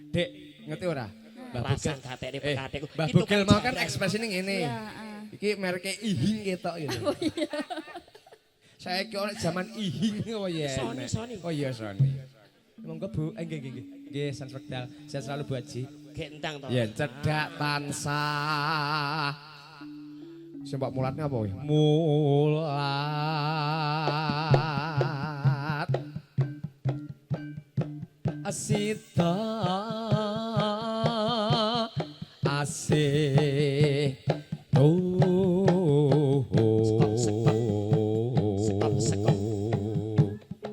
Dek, ngerti ora? Mbah Bugel. Pasang gatekne pekatekku. Mbah Bugel mau kan ekspresine ngene. Iya, Iki mereke ihing ketok gitu. Oh iya. Saya kira zaman ihing oh ya. Sony. Oh iya Sony. Monggo Bu, nggih nggih nggih. Nggih Sans Wekdal. Sehat selalu Bu Haji. Gentang to. Ya cedak tansah. Sembak mulatnya apa ya? Mulat. Asita asih.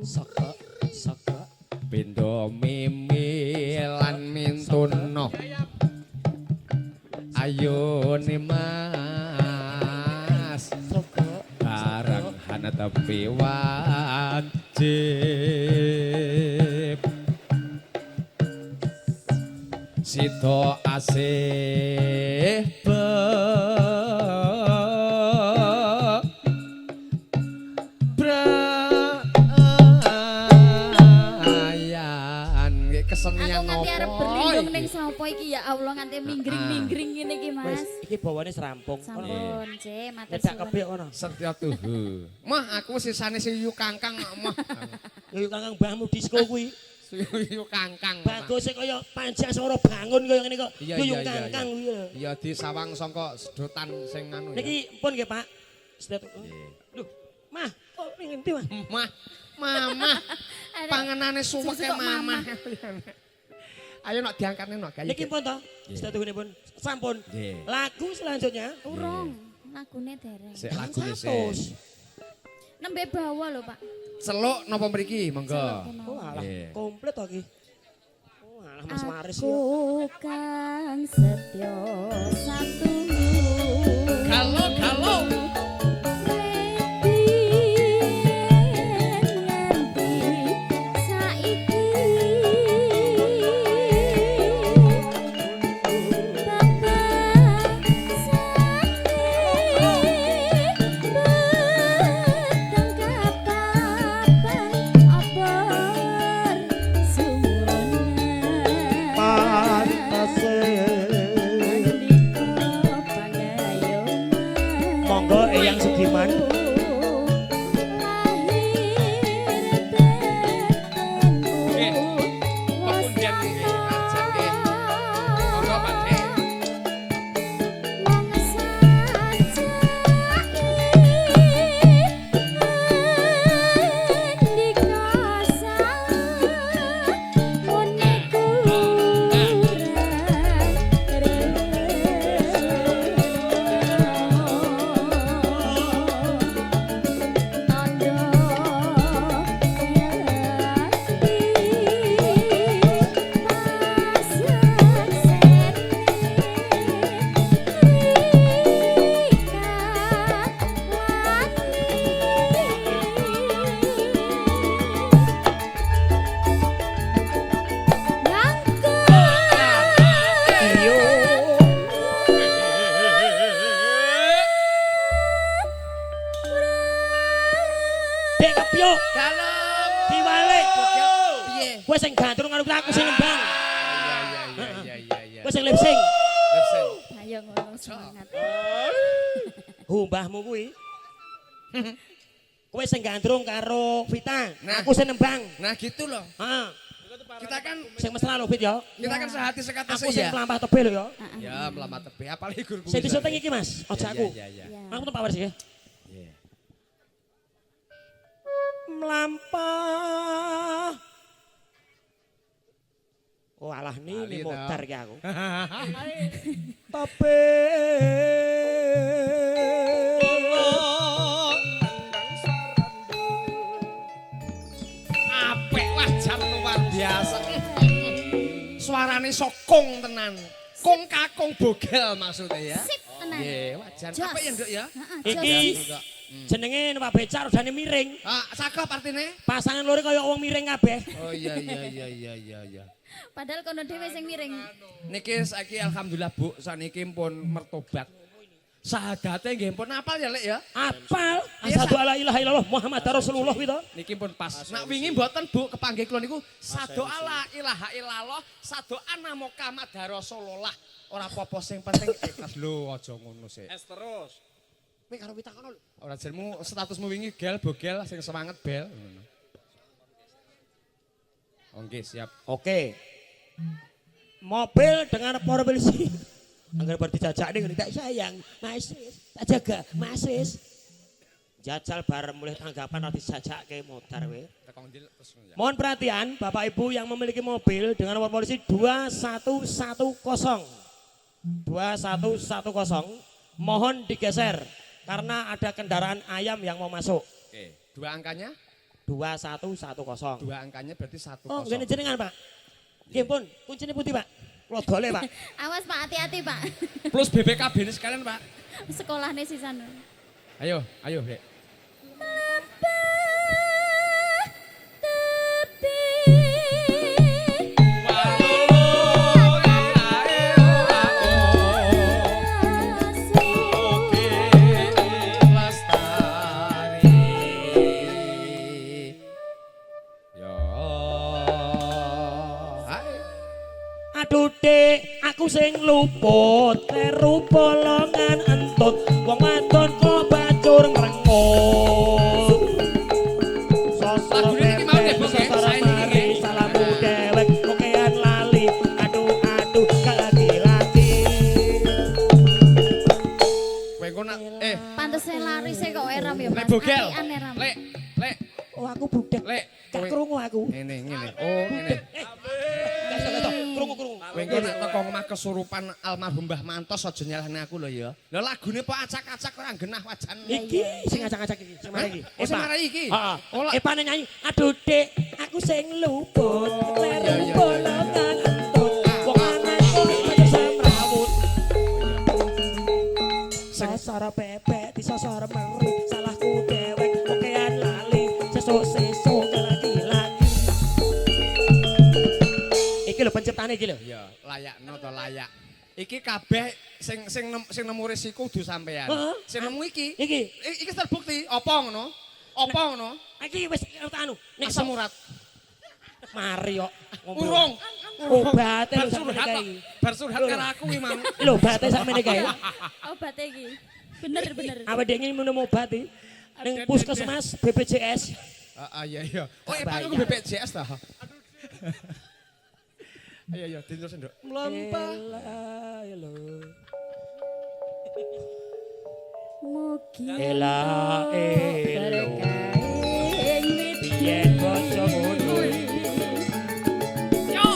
Saka. Pindho mimilan mintuno. Ayo nih mas. Barang hana tapi wajib. Sito asih kesenian Aku nganti arep nopo berlindung iki? ning sapa iki ya Allah nganti minggring-minggring ngene iki Wis Mas. iki bawane serampung. Sampun, C, matur Nedak suwun. kebek kono. Setya tuhu. Mah aku sisane si Yu Kangkang mah. Yo kakang mbahmu disco kuwi. Yu Kangkang. Bagus kaya panjang swara bangun kaya ngene kok. Iya, Yo iya, iya, kakang kuwi. Iya disawang sangka sedotan sing anu ya. Niki pun nggih Pak. Sedet. Lho, Mah, kok ning endi Mah? Mama. Ada- Panganane suwek Susu kok mama. Ayo nak diangkatne nok gayu. Niki pun to. Sedetunipun sampun. Nggih. Lagu selanjutnya. Urung, lagune dereng. Sik lagune Satus. sik. Nembe bawa lho, Pak. Celuk napa mriki? Monggo. Oh alah, Nggih. komplit to iki. Oh alah Mas Waris Aku yo. kang setya satu. Galo. Monggo Eyang Sugiman. Pepundian nggih, ajan nggih. Monggo Pak Dek. Iyo. Dek kepyo. Dalam. Diwalik. Piye? Kowe sing gandrung karo aku sing nembang. Iya. Kowe sing lip sync. Lipsing. Ayo ngono semangat. Mbahmu kuwi. Kowe sing gandrung karo Vita, Nah. aku sing nembang. Nah gitu loh. Heeh. Kita kan Sing mesra lho Fit ya. kita kan sehati sekata Aku sing ya. mlampah tebe lho ya. Ya melamat tebe apalagi guru. Sing disyuting iki Mas, aja aku. Iya. Ya. Aku tuh Pak Waris ya. Iya. Melampah. Oh alah Lali ini tau. modar ki aku. Tapi Apik wah jan luar biasa. Suarane sokong tenan. Kong kakong bogel maksudnya ya. Sip tenan. Nggih, wajan. Jos. Apa ya, Nduk ya? Heeh, Iki jos. jenenge Pak Becar udane miring. Ah, sakop artine? Pasangan loro kaya wong miring kabeh. Oh iya. Padahal kono dhewe sing miring. Niki saiki alhamdulillah Bu, saniki pun mertobat. Sahadate nggih pun apal ya Lek ya. Apal Iya, asyhadu alla ilaha illallah Muhammad Rasulullah gitu. Niki pun pas. Nak wingi mboten Bu kepanggih kula niku sado ala ilaha illallah, sado ana Muhammad Rasulullah. Ora apa-apa sing penting ikhlas lho aja ngono sih. Es terus. Kowe karo pitakono lho. Ora jenmu statusmu wingi gel bogel sing semangat bel ngono. Oke, siap. Oke. Mobil dengan polisi. Agar berdijajak nih tidak sayang, masis, tak jaga, masis. Jajal bareng mulai tanggapan nanti dijajak ke motor we. Mohon perhatian Bapak Ibu yang memiliki mobil dengan nomor polisi 2110. 2110 mohon digeser karena ada kendaraan ayam yang mau masuk. Oke, dua angkanya? 2110. Dua angkanya berarti 10. Oh, gini jenengan Pak. Nggih pun, kuncinya putih Pak. Kulo dole Pak. Awas Pak, hati-hati Pak. Plus BPKB ini sekalian Pak. Sekolahnya sisan. Ayo, ayo Dek. Aduh dek, aku sing luput, teru bolongan entut, wong wadon kok bacur ngrengut. Sosok bebek, sosok mari, salamu dewek, kokean lali, aduh lagi-lagi. Kowe engko nak Pantese lari sih kok eram ya Mas. Lek bogel. Apian eram. Lek. Oh aku budek, Lek. gak krungu aku. Ngene. Oh, ngene. Krungu. Kowe engko nek teko omah kesurupan almarhum Mbah Mantos aja nyalahne aku lho ya. Lah lagune po acak-acak ora genah wajan. Iki sing acak-acak iki, sing mari iki. Oh, sing marai iki. Heeh. Oh, Epane nyanyi, aduh dek, aku sing luput, teru bolongan entut, wong lanang kok bacur semrawut. Sosor bebek disosor meri, salahku dewek, kokean lali, sesuk lagi-lagi. Iki lho penciptane iki lho. Iya, layakno to layak. Iki kabeh sing nemu resiko kudu sampean. Heeh. Sing nemu iki. Iki Terbukti apa ngono? Apa ngono? iki wis anu, nek Asam urat. mari kok. Urung. Obate lho Bar sampe surhat. iki. Bar surhat karo aku iki, Mang. Lho bate sakmene kae. Obat iki. Bener. Awake dhewe minum obat iki. Ning puskesmas BPJS. Iya. Oh, Pak aku BPJS ta. Iya, diterus nduk. Mlampah. Mugi Ela berkaing Biyen basa ngono. Yo.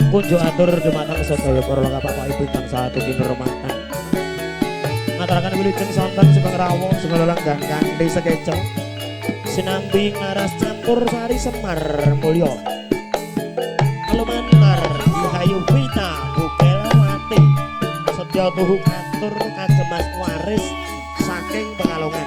Kunjuk atur dumateng sedaya para Bapak Ibu kang satu kinurmatan. Ngaturaken wilujeng sonten sugeng rawuh segala langgang kanthi sekeca. Sinambi ngaras campur sari semar mulya. Lumantar Dihayu Vita Bukelawati. Sedya tuhu atur kajemas waris saking Pekalongan.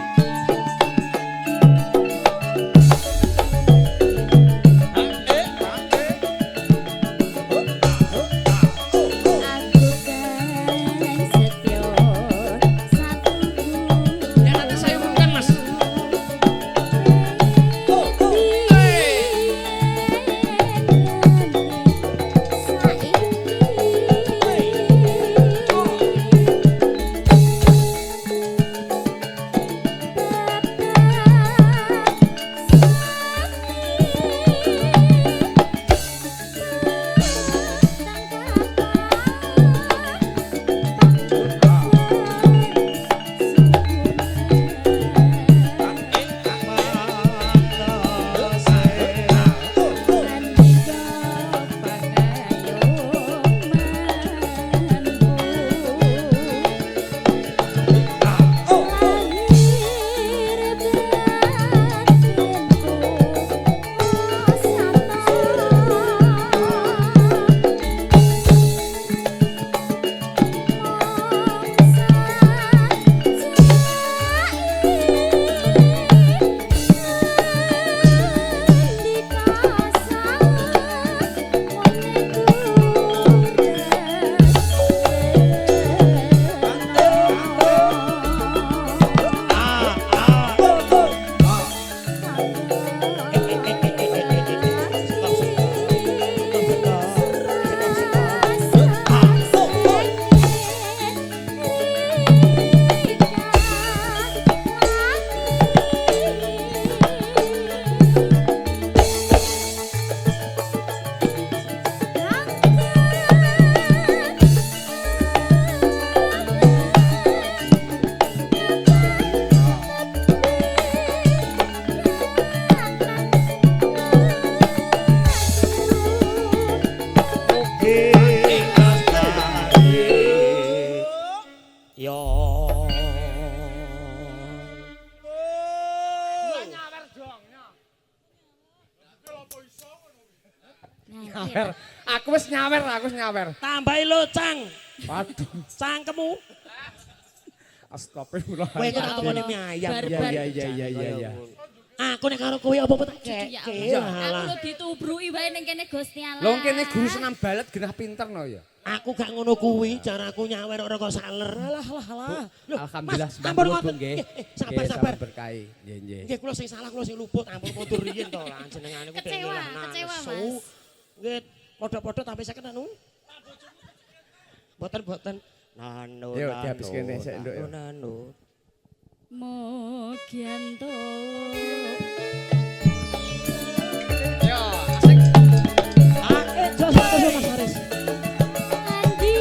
Nyawer. Aku wis nyawer. Tambahi locang. Waduh. Cangkemmu. Astagfirullah. Kowe kok tak tokone mie ayam. Iya. Aku nek karo kowe apa tak Ya keke. aku lu ditubruki wae ning kene Gusti Allah. Lho kene guru senam balet genah pinter no ya. Aku gak ngono kuwi, caraku nyawer ora kok saler. Alah. Loh, Alhamdulillah Mas, sembah ampun kula ngoten. nggih. Sabar. Berkahi. Nggih. Nggih kula sing salah, kula sing luput, ampun mundur riyin to lah jenengane ku Kecewa, Mas. Nggih, padha-padha tampi seket anu. Boten. Nano. Yo, dihabiske nek sik nduk yo. Nano. Mogianto. Yo, asik. Jos Mas Haris. Andi.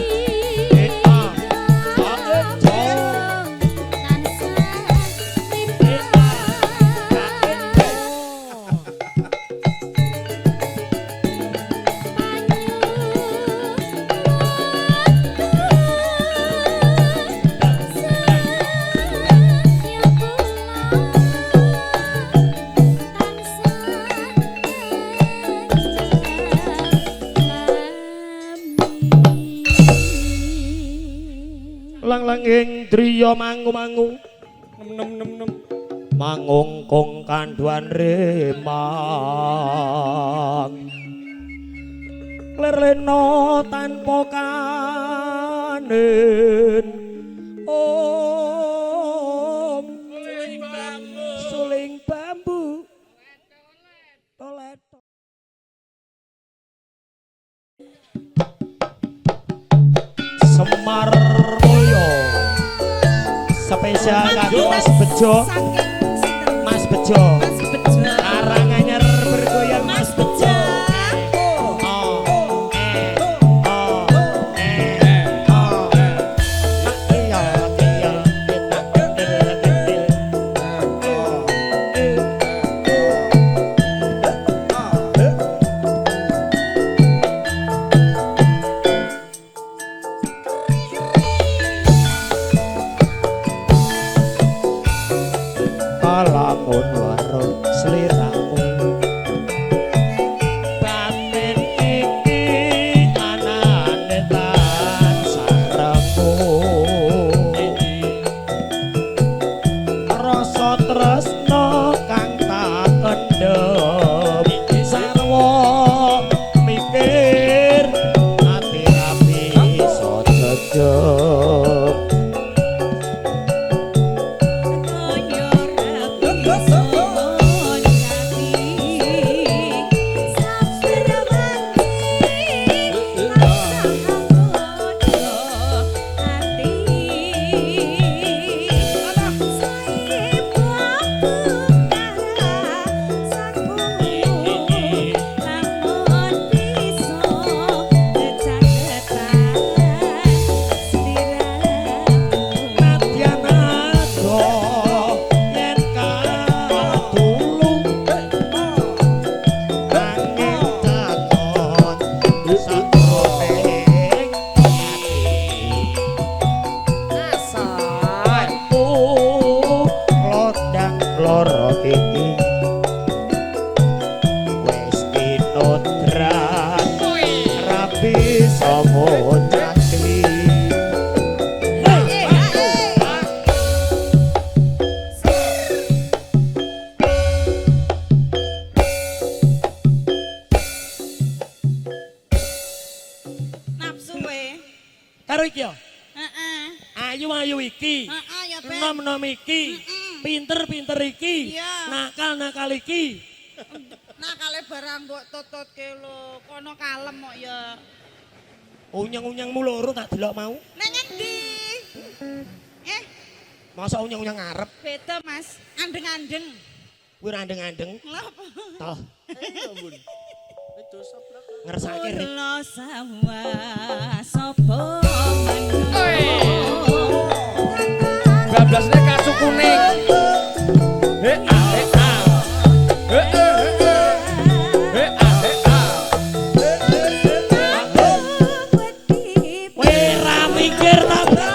Langlanging driya mangu-mangu nem mangungkung kanduan remang lerlena tanpa kanen om suling bambu tolet Semar Mulyo spesial kanggo Mas Bejo Karanganyar bergoyang Mas Bejo lamun warung sliramu batin iki anane tan saremu rasa tresno kang tak endem sarwa mikir ati rapi iso cecep karo iki yo. Ayu-ayu iki. ya Ben. Nom-nom iki. Pinter-pinter iki. Iya. Nakal-nakal iki. Nakale barang mbok tututke lho, kono kalem kok ya. Unyang-unyangmu loro tak delok mau. Nang endi? Masa unyang-unyang ngarep? Beda Mas, andeng-andeng. Kuwi andeng-andeng. Lha apa? Toh. Ngersake rek. Kula sawah sapa Bablasne kacu kuning. Kowe ra mikir ta, Bro?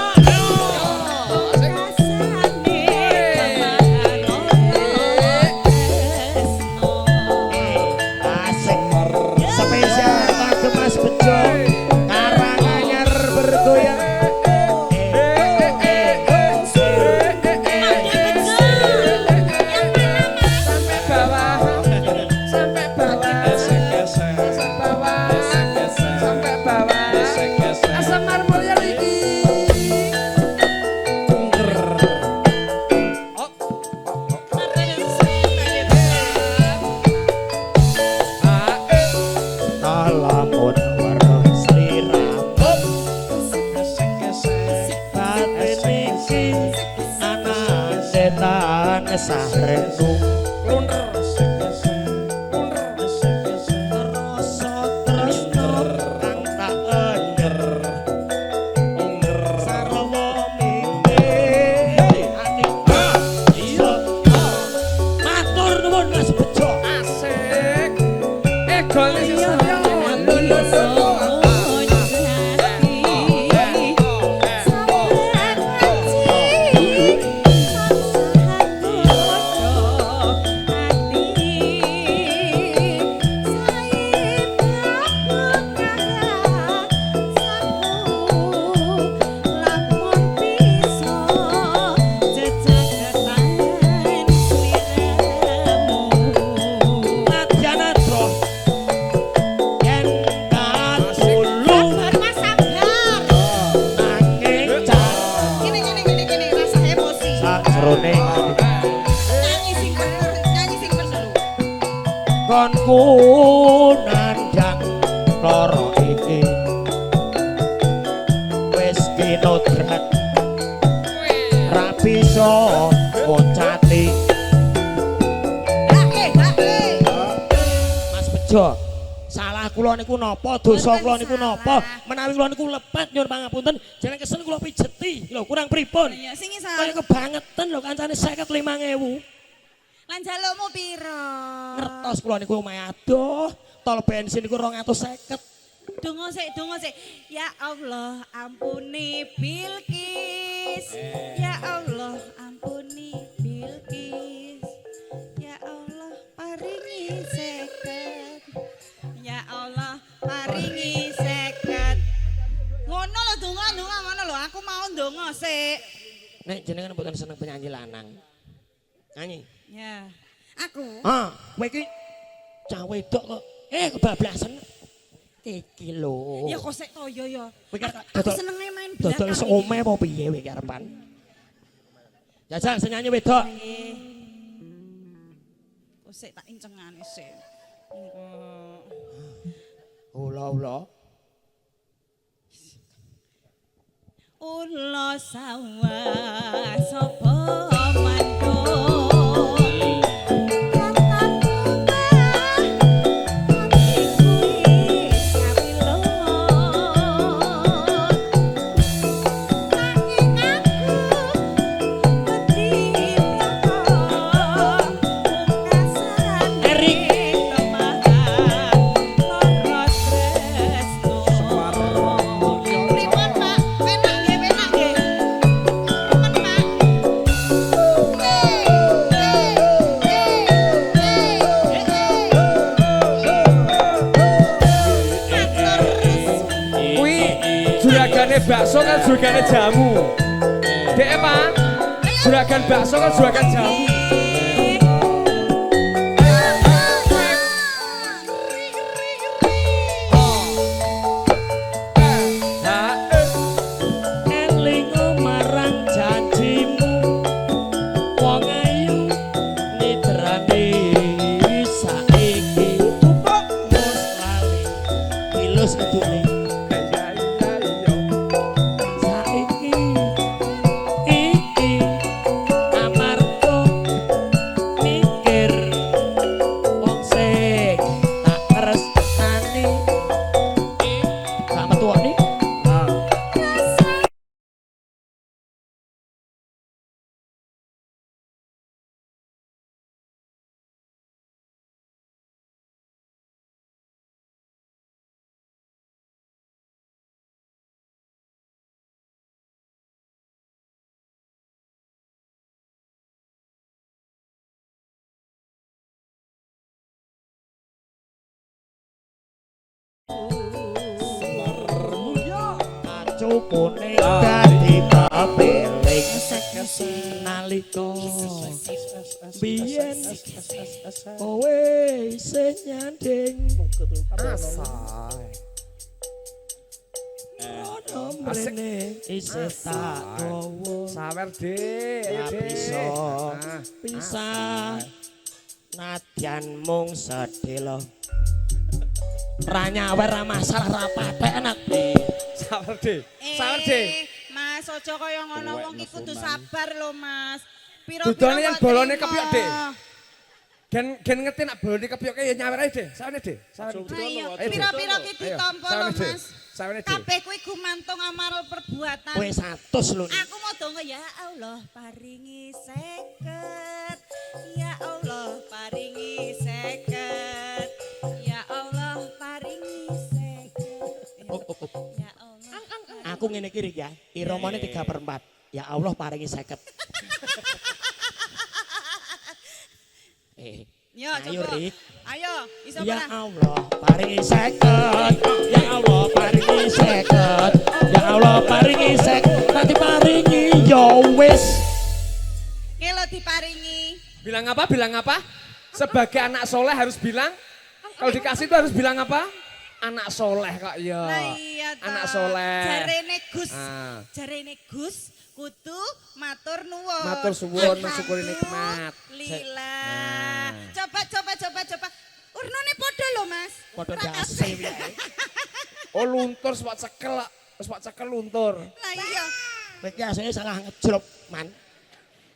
Asik. Spesial tansah rendu Klunder. rasa tresno kang tak enyer sarwa mimpi ati iya matur nuwun Mas Bejo Asik. Gol iki konku nandhang lara iki wis kinodrat ra bisa ngocati Mas Bejo salah kula niku napa dosa kula niku napa menawi kula niku lepat nyuwun pangapunten jeneng kesen kula pijeti lho kurang pripun Iya, sing kaya isa. kebangetan lho kancane 55.000 Lan jalukmu piro? ngertos kula niku lumayan adoh tol bensin niku 250 Donga sik. Ya Allah, ampuni Bilqis. Ya Allah, ampuni Bilqis. Ya Allah, paringi 50. Ya Allah, paringi 50. Ngono lho donga ngono lho, aku mau ndonga sik. nek jenengan mboten seneng penyanyi lanang nyanyi Ya. Aku. kowe iki cah wedok kok kebablasan iki lho Ya kok sik toyo ya. kowe kan Aku senenge main belakang. dodol some apa piye kowe karepan jajal sing nyanyi wedok Kok sik tak incengane sik. Engko ula Ula sawah sapa mandor juragane bakso kan juragane jamu. Dek Pak, juragan bakso kan juragan jamu. elingo marang janjimu wong ayu nidrani saiki mus lali ilus edune saiki iki amarga mikir wong sing tak tresnani gak metu ni cupune dadi papeling nalika biyen kowe sing nyanding ono mrene isih tak gowo Sawer Dik, ayo Dik. bisa pisah nadyan mung sedelo ra nyawer ra masalah ra patek enak Sawer Dik. Sawer Dik. Mas, aja kaya ngono wong iki kudu sabar lho, Mas. Piro-piro Dudone yang kok bolone terima. kepyok, Dek. Gen ngerti nak bolone kepyok ya nyawer ae, Dek. Sawane, Dek. Sawane. Ayo, Ayo, Dek. piro-piro ki Ayo, ditampa sawane, lho, Dek. Mas. Sawane, Dek. Kabeh kuwi gumantung amarga perbuatan. Kowe 100 lho. Aku mau donga ya Allah paringi 50. Ya Allah paringi 50. Ya Allah paringi 50. Ya Allah. Aku ngene iki Rik ya. Iramane 3/4. Ya Allah paringi 50. Yo, Ayo coba. Rik. Ayo, iso Ya ora? Allah paringi 50. Ya Allah paringi 50. Ya Allah paringi 50. Nanti paringi ya wis. Ngelo diparingi. Bilang apa? Bilang apa? Sebagai anak soleh harus bilang. Kalau dikasih itu harus bilang apa? Anak soleh kok ya. Lah iya ta. Anak soleh. Jarene Gus. Ah. Jarene Gus kudu matur nuwun. Matur suwun, mensyukuri nikmat. Lila. Nah. Coba. Urnane padha lho, Mas. Padha Ra dase kabeh. wae. Oh luntur sepak cekel. Sepak cekel luntur. Lah iya. Kowe iki asline salah ngejlop, Man.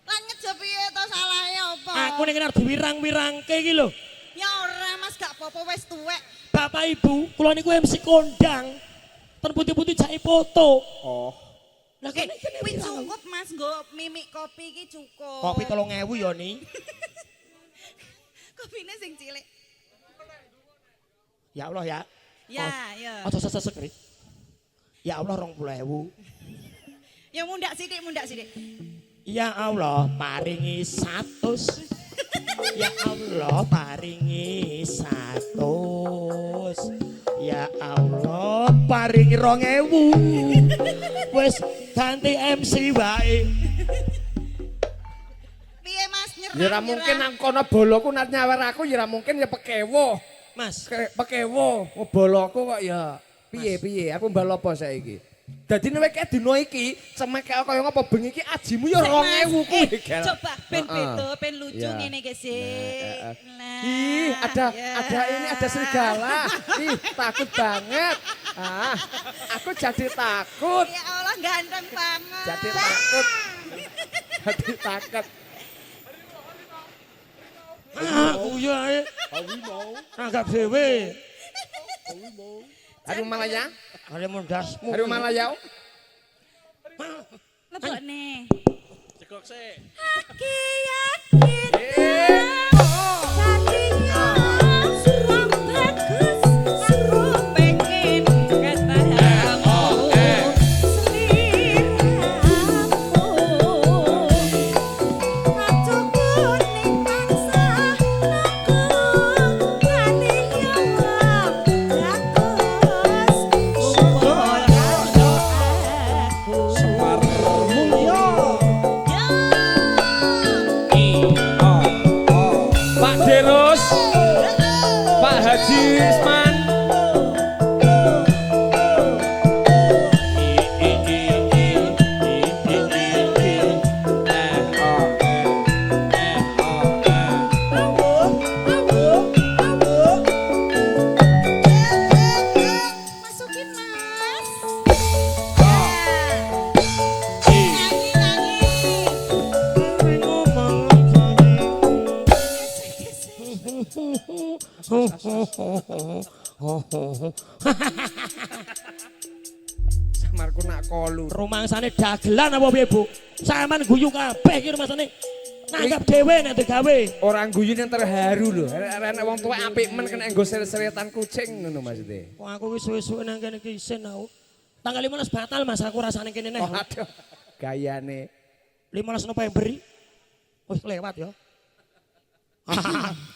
Lah ngejo piye to salahe apa? Aku ning kene arep diwirang-wirangke iki lho. Ya ora, Mas, gak apa-apa wis tuwek. Bapak Ibu, kula niku MC kondang. Ten putih-putih jake foto. Oh. Lah Eh, kene kene kuwi wirang. cukup, Mas, nggo mimik kopi iki cukup. Kopi 3000 ya ni. Kopine sing cilik. Ya Allah ya. Ya, ya. Aja sesek Rik. Ya Allah 20.000. Ya mundak sithik. Ya Allah paringi 100. Ya Allah paringi 100. Ya Allah paringi 2000. Wis ganti MC wae. Piye Mas nyerah? Ya ora mungkin nang kono boloku nak nyawer aku ya ora mungkin ya pekewo. Mas, Pekewo, boloku kok ya. Piye aku mbal apa saiki? Dadi nek kaya dina iki cemek kaya ngapa bengi iki ajimu ya 2000 kuwi. Gel. Coba ben Heeh. beda, ben lucu Ya. ngene iki sih. Nah, Ih, ada ya. ini ada serigala. Ih, takut banget. Ah, aku jadi takut. Ya Allah ganteng banget. Jadi takut. Jadi takut. aku ya anggap dhewe. Harum Malaya? Are mondasmu. Harum Malaya? Lebokne. Cekok sik. Aki yakin. Hatinya suruh bagus, suruh pengen katamu seliramu. Aku kuning mangsa aku kali nyawang bagus. Syukur aku. Semar mulya. Ya. Pak Deros, Pak Haji Isman. Masukin Mas. Nyanyi. Samarku nak kolu. Rumangsane dagelan apa piye, Bu? Saman guyu kabeh iki rumangsane. Nanggap dhewe nek digawe. Orang guyu yang terharu lho. Enak wong tuwa apik men kena nggo seret-seretan kucing ngono maksudnya. Wah, aku wis suwe-suwe nang kene iki isin aku. Tanggal 15 batal Mas aku rasane kene neh. Waduh, gayane. 15 November. Wis lewat ya.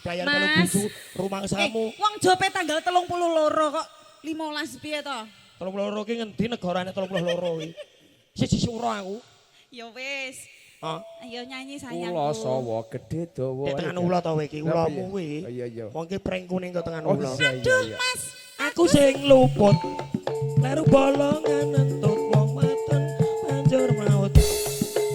Bayan kalau Mas. bucu rumangsamu. Wong jope tanggal 32 kok 15 piye to? 32 ki ngendi negarane 32 iki? Siji sura aku. Ya wis. Hah? Ayo nyanyi sayangku. Ula sawa gede dawa. Nek tekan ula to kowe iki, ulamu Oh, kuwi. iya. Wong ki pring kuning kok tekan Oh, ula. iya. Aduh, Mas. Aku sing luput. Leru bolongan entut wong weton banjur maut.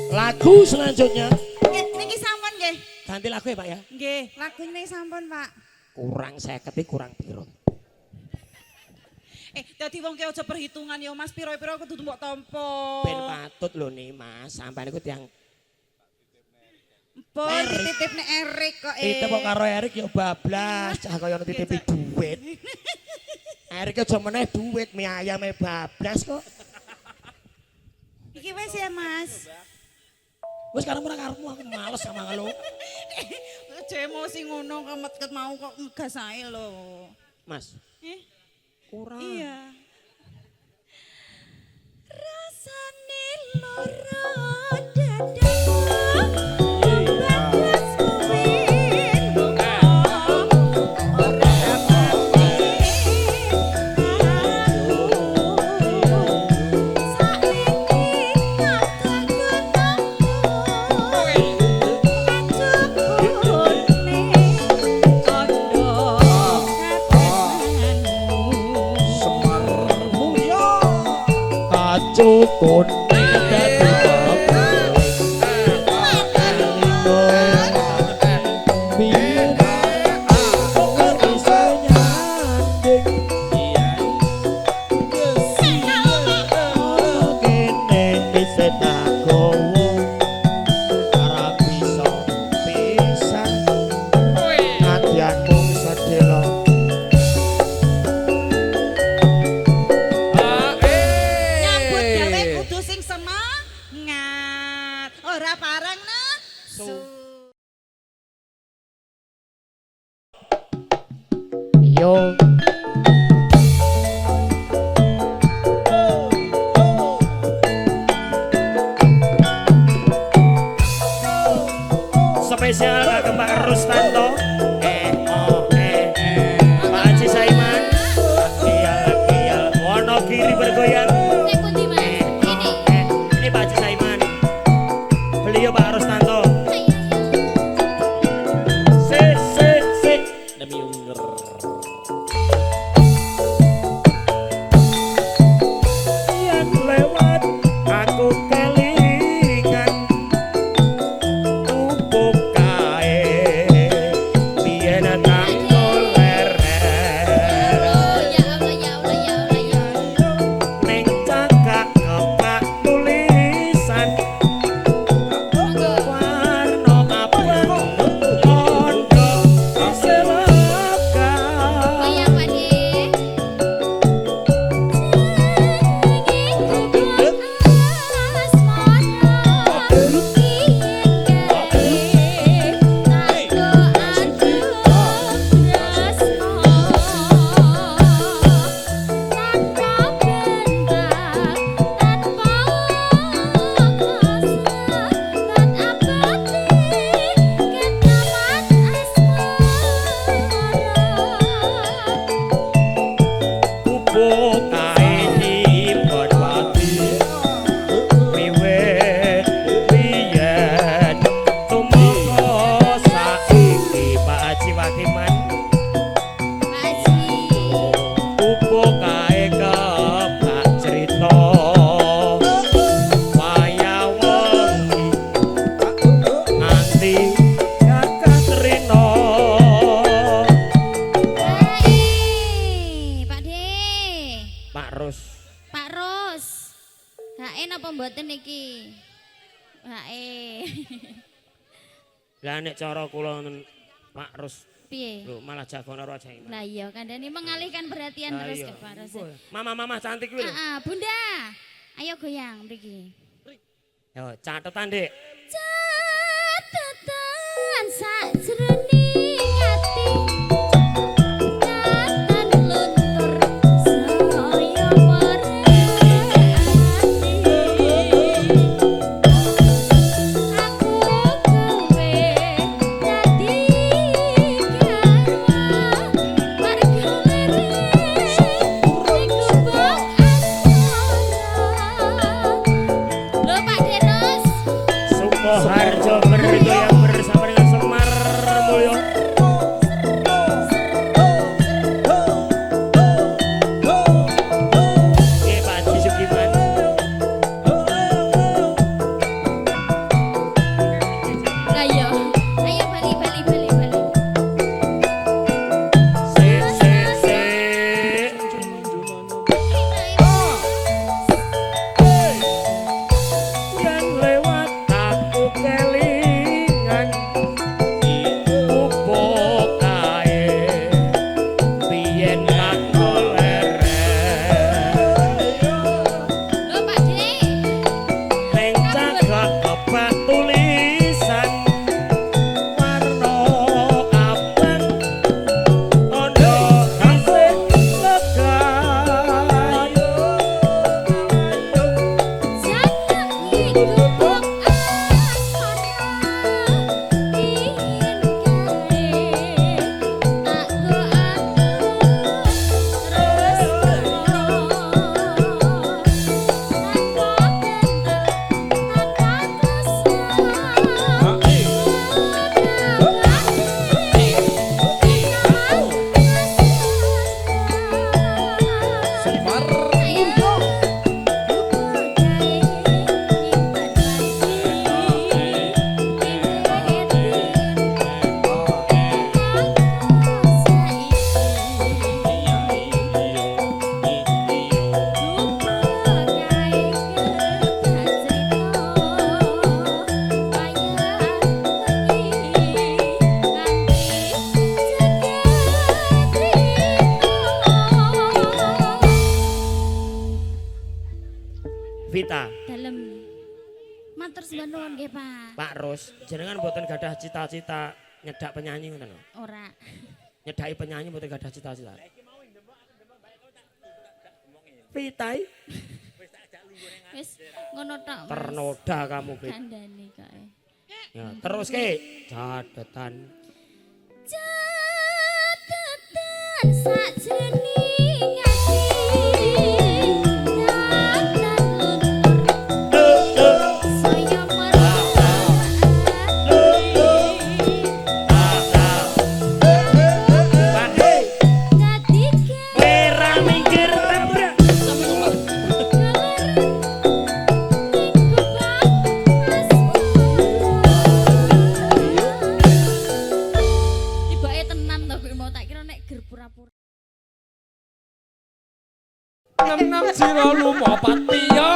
Lagu selanjutnya Nggih, niki sampun nggih. ganti lagu ya Pak ya. Nggih, lagu ini sampun, Pak. Kurang 50 kurang piro. Dadi wong ki aja perhitungan ya, Mas. Piro-piro kudu mbok tampa. Ben patut lho nih Mas, sampean iku tiyang Pun dititipne Erik kok. Titip kok karo Erik ya bablas, cah kaya titipi duit. Erik aja meneh duit, mie ayame bablas kok. Iki wis ya, Mas. Wis sekarang ora karepmu aku males sama lo. Aja emosi ngono kemet-ket mau kok ngegas ae lho. Mas. Ora. Iya. Rasane lara dada. Bagas kuwi lunga. Ora pati. Saiki kakak Cukun dadi bapak biyen kok iso nyanding Kene bisa tak gowo ora bisa pisan atiku sedelo nyambut gawe kudu sing semangat. Ora pareng nesu. yo spesial kagem Pak Rustanto Pak Haji Saiman Kial Wonogiri bergoyang Sing pundi Mas? Ini. ini Pak Haji Saiman beliau Pak Rustanto si demi unger yang lewat aku kelingan tumpuk kae biyen tak goler Oh, ya Allah, ya Allah, ya Allah, ya Allah. ning cakak kepak tulisan Monggo. warna abang ondo selaka Goyang Pak De. Kupuk kae nyimpen wati wiwit biyen tumeka saiki Pak Haji Wakiman kupuk kae kebak crita wayah wengi nganti kakak trino Pak De. Pak Rus Pak Ros. Hae napa mboten iki? Hae. lah nek cara kula Pak Rus Piye? lho malah jagoan karo aja Lah iya kandhane mengalihkan perhatian Lah terus iya. ke Pak Ros. Mama cantik kuwi lho. Bunda. Ayo goyang mriki. Yo catetan Dik. Catatan sajroning ati. Katan luntur saya merati. Aku kowe dadi garwa warga lereng ning lubuk asmara. Lho Pak Denos. Sukohari Rita. Dalem. Matur sembah nuwun nggih, Pak. Pak Ros, jenengan mboten gadah cita-cita nyedak penyanyi ngoten lho. Ora. Nyedaki penyanyi mboten gadah cita-cita. Rita. Wis ngono tok. Mas. Ternoda kamu, Fit. Kandhane kae. Ya, terus ke catetan. Catetan sakjening ati. Saya Merah minggir tabrak. Tibake tenan to Bik mau tak kira nek ger pura-pura. Nem sira lumapati yo.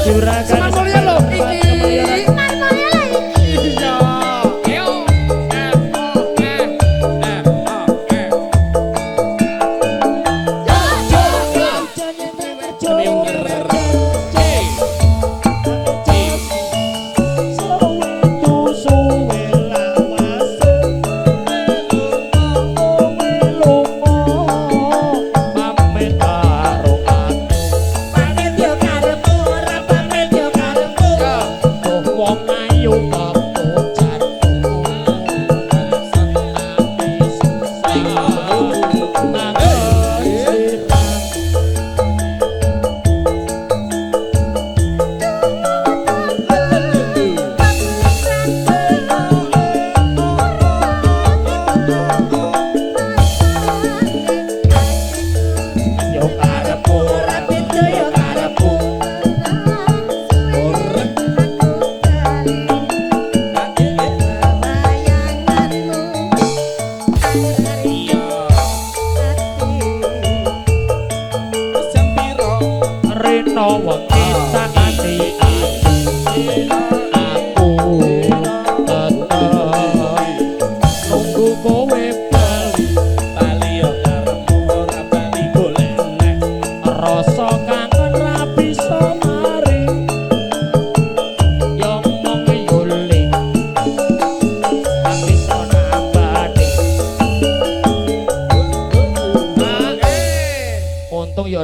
Juragan Seman mulia lho iki. Tenan kaya lho iki. Iya. Yo.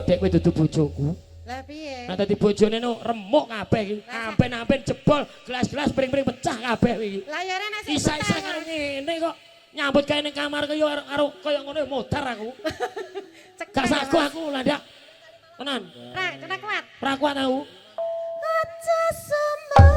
Dek kowe dudu bojoku. Lah piye? Nah dadi bojone no remuk kabeh iki. Ampen-ampen jebol, gelas-gelas piring-piring pecah kabeh iki. Lah ya rene sik Isa-isa karo ngene kok nyambut gawe ning kamar kaya karo kaya ngono modar aku. Gak sago aku lah ndak. Tenan. Rek, tenan kuat. Ora kuat aku. Aja semua.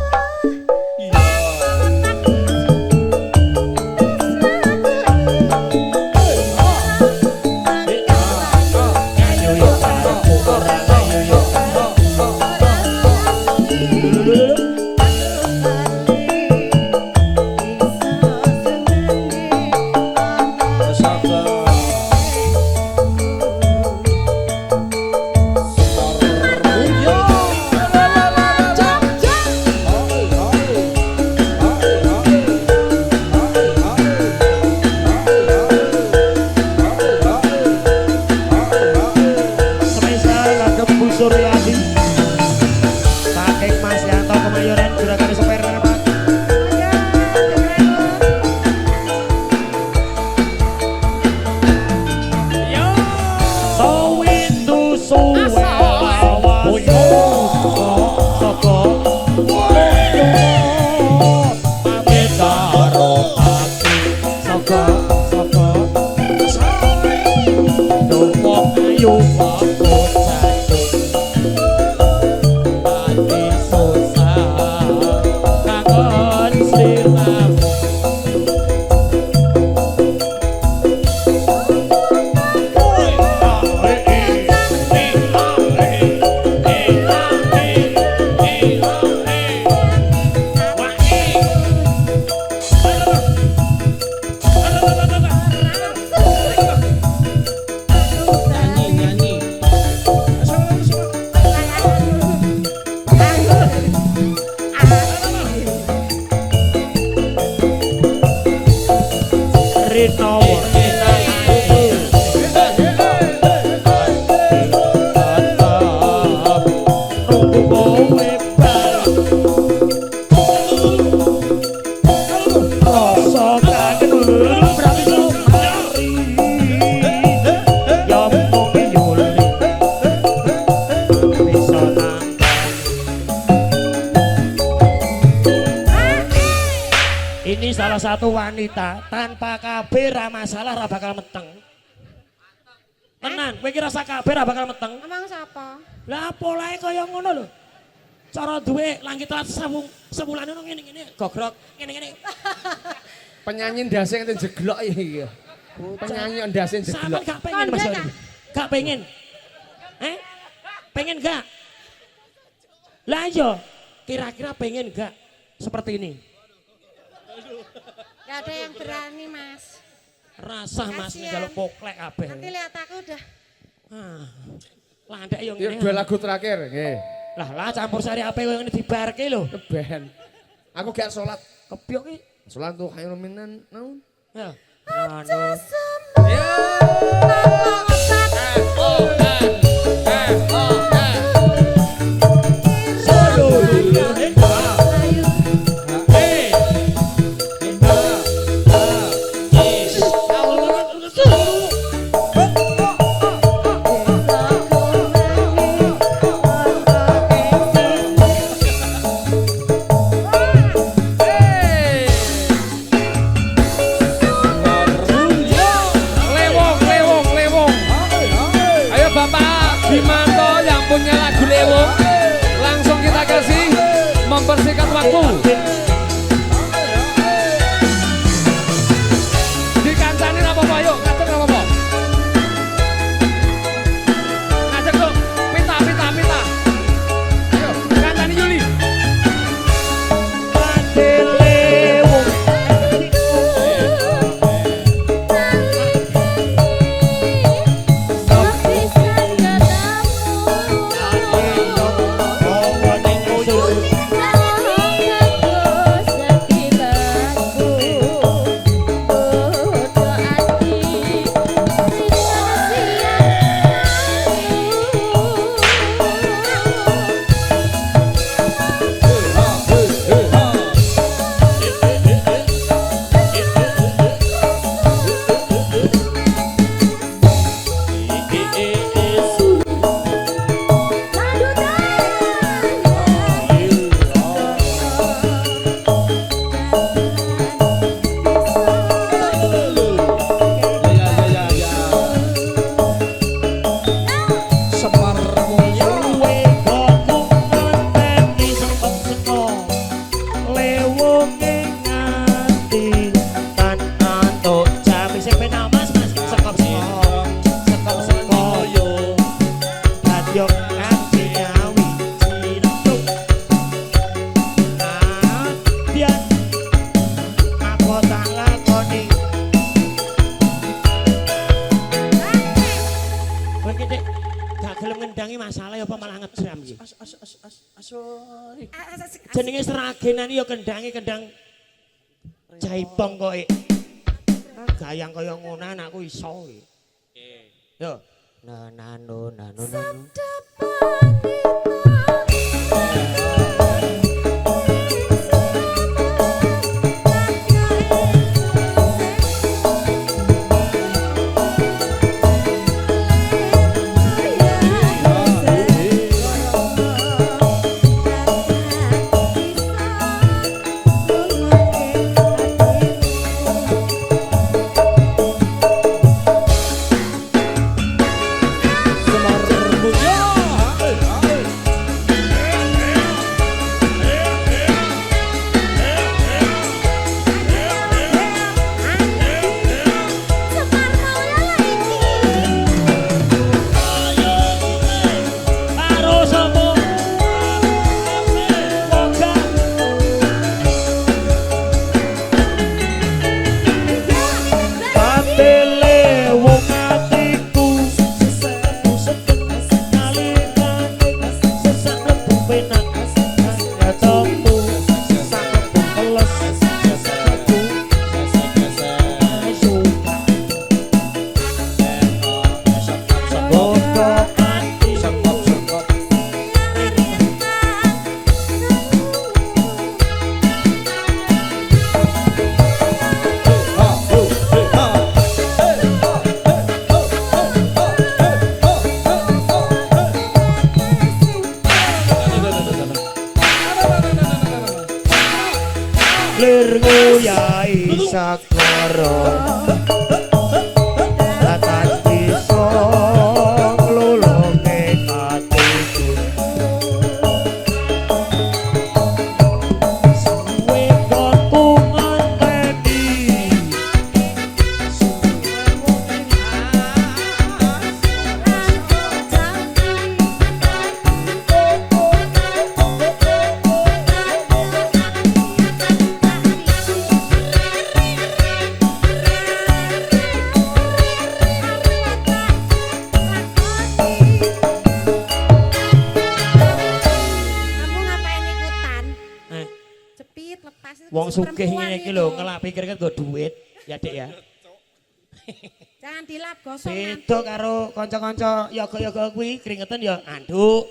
nawa enak nunggu kowe balik rasa kangen berarti mari ya mung yuli bisa nang ini salah satu wanita tanpa kabeh ra masalah ra bakal meteng. Tenan, kowe iki rasa kabeh ra bakal meteng. Emang siapa? Lah polahe kaya ngono lho. Cara duwe langit telat sebulan ngono ngene-ngene gogrok ngene-ngene. Penyanyi ndase ngene jeglok iki. Penyanyi ndase Sampeyan jeglok. gak pengen Mas Yori? Gak pengen. Pengen gak? Lah iya, kira-kira pengen gak seperti ini? Gak ada yang berani, Mas. Rasah Mas nih kalau poklek kabeh. Nanti lihat aku udah. Landek yo Yuk ngene. dua lagu terakhir, nggih. Lah campur sari ape koyo ngene dibarke lho. Keben. Aku gak salat. Kebyok iki. Salat tuh khairun minan naun. Ya. Lewong. Ayo Bapak Bimanto yang punya lagu Lewong. Langsung kita kasih mempersingkat waktu. Dikancanin apa-apa, yuk, ngajak apa-apa. Ngajak tuh, pita. Ayo, kancani Yuli. Jenenge seragenan ya kendang jaipong kok. Gayang kaya ngono anakku iso. Yo. Nano. Sagara Tatan bisa nglulunge atiku Suwe konku ngenteni Kamu ngapain ikutan? Eh, Cepit lepas itu wong khusus sugih perempuan ngene iki itu. lho ngelak pikir kan go duit ya Dik ya. Jangan dilap gosong. Beda karo kanca-kanca yoga-yoga kuwi keringetan ya anduk,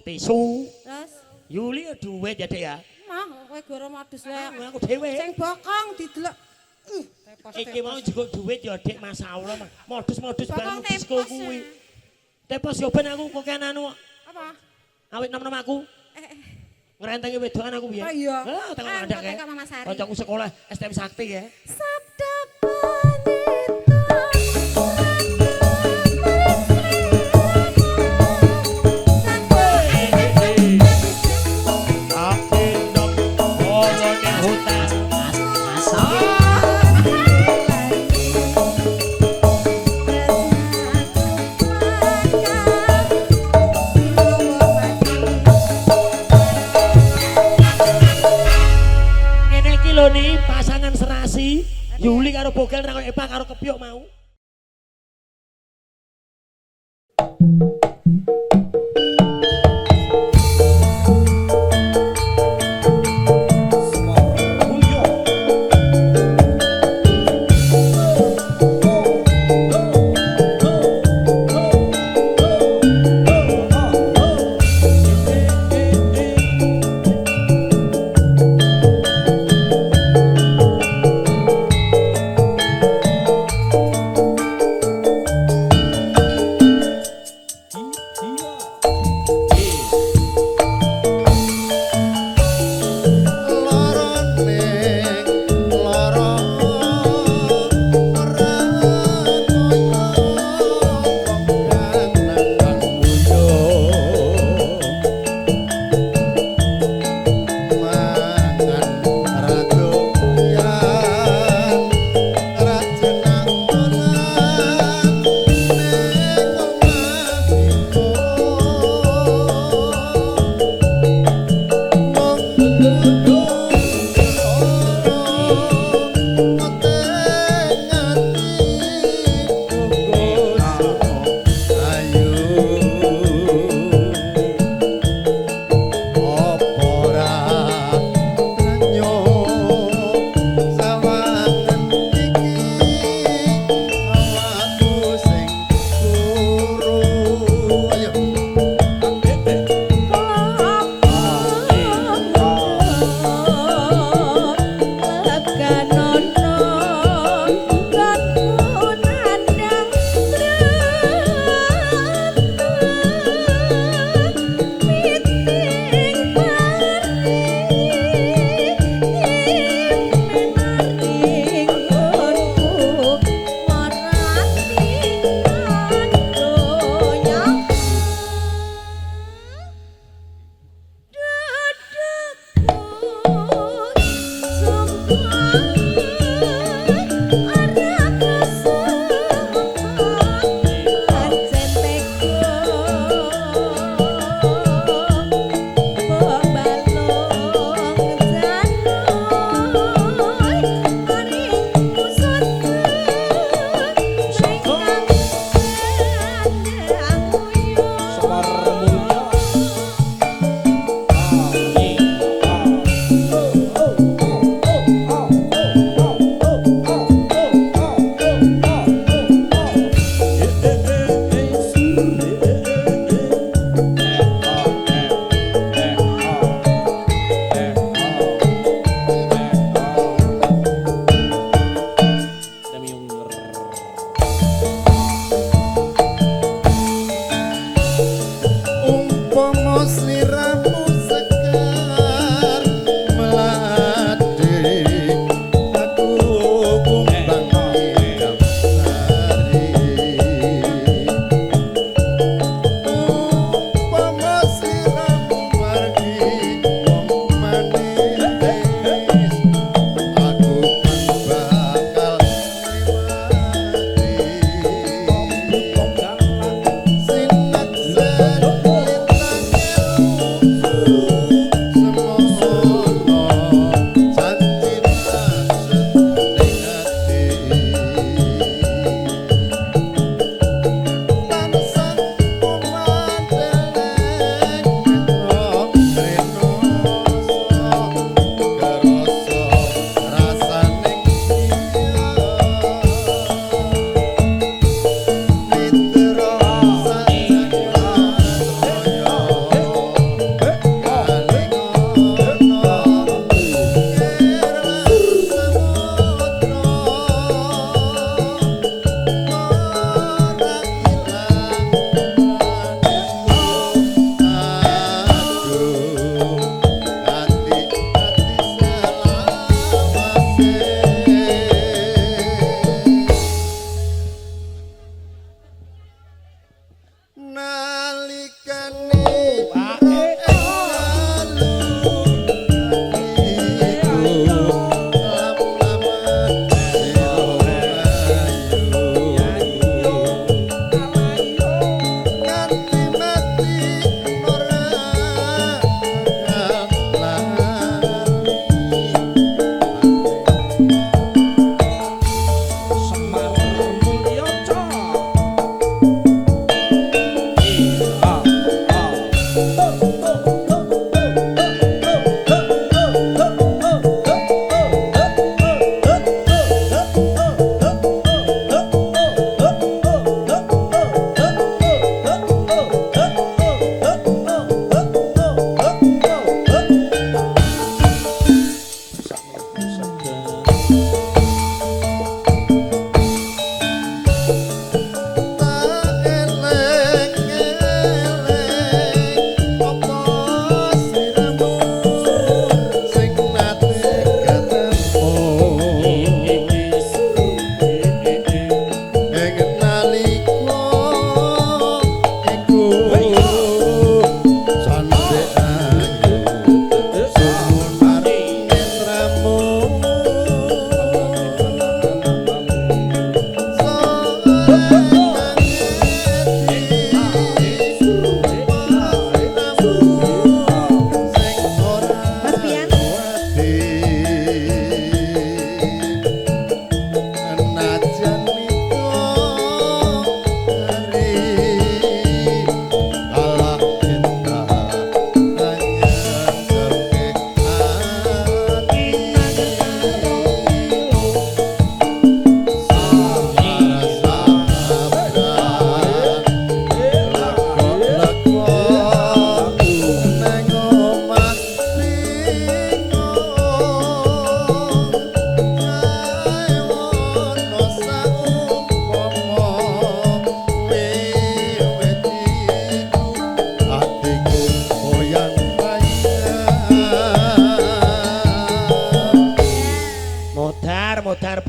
tisu. Terus Yuli ya duit ya Dik ya. mah kowe goro modus le. Aku dhewe. Sing bokong didelok. Iki mau juga duit ya Dik masyaallah mah. Modus-modus Bokong banget disko tepos, kuwi. ya. Tepos yo ben aku kok kene anu Apa? awit nom-nom aku. Ngrentengi wedokan aku biyen. Oh iya. Ah, tengok Ah, ada kok kae. teko Mama Sari. Kancaku sekolah STM Sakti ya. Sabda Apindok ora ning hutan. Ngene iki lho ni pasangan serasi Yuli karo Bogel nang Epa karo Kepyuk mau.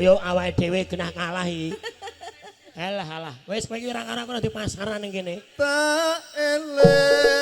Ayo awake dhewe genah kalah iki. Alah. Wis kowe iki ora karo aku di pasaran ning kene. Tak eleh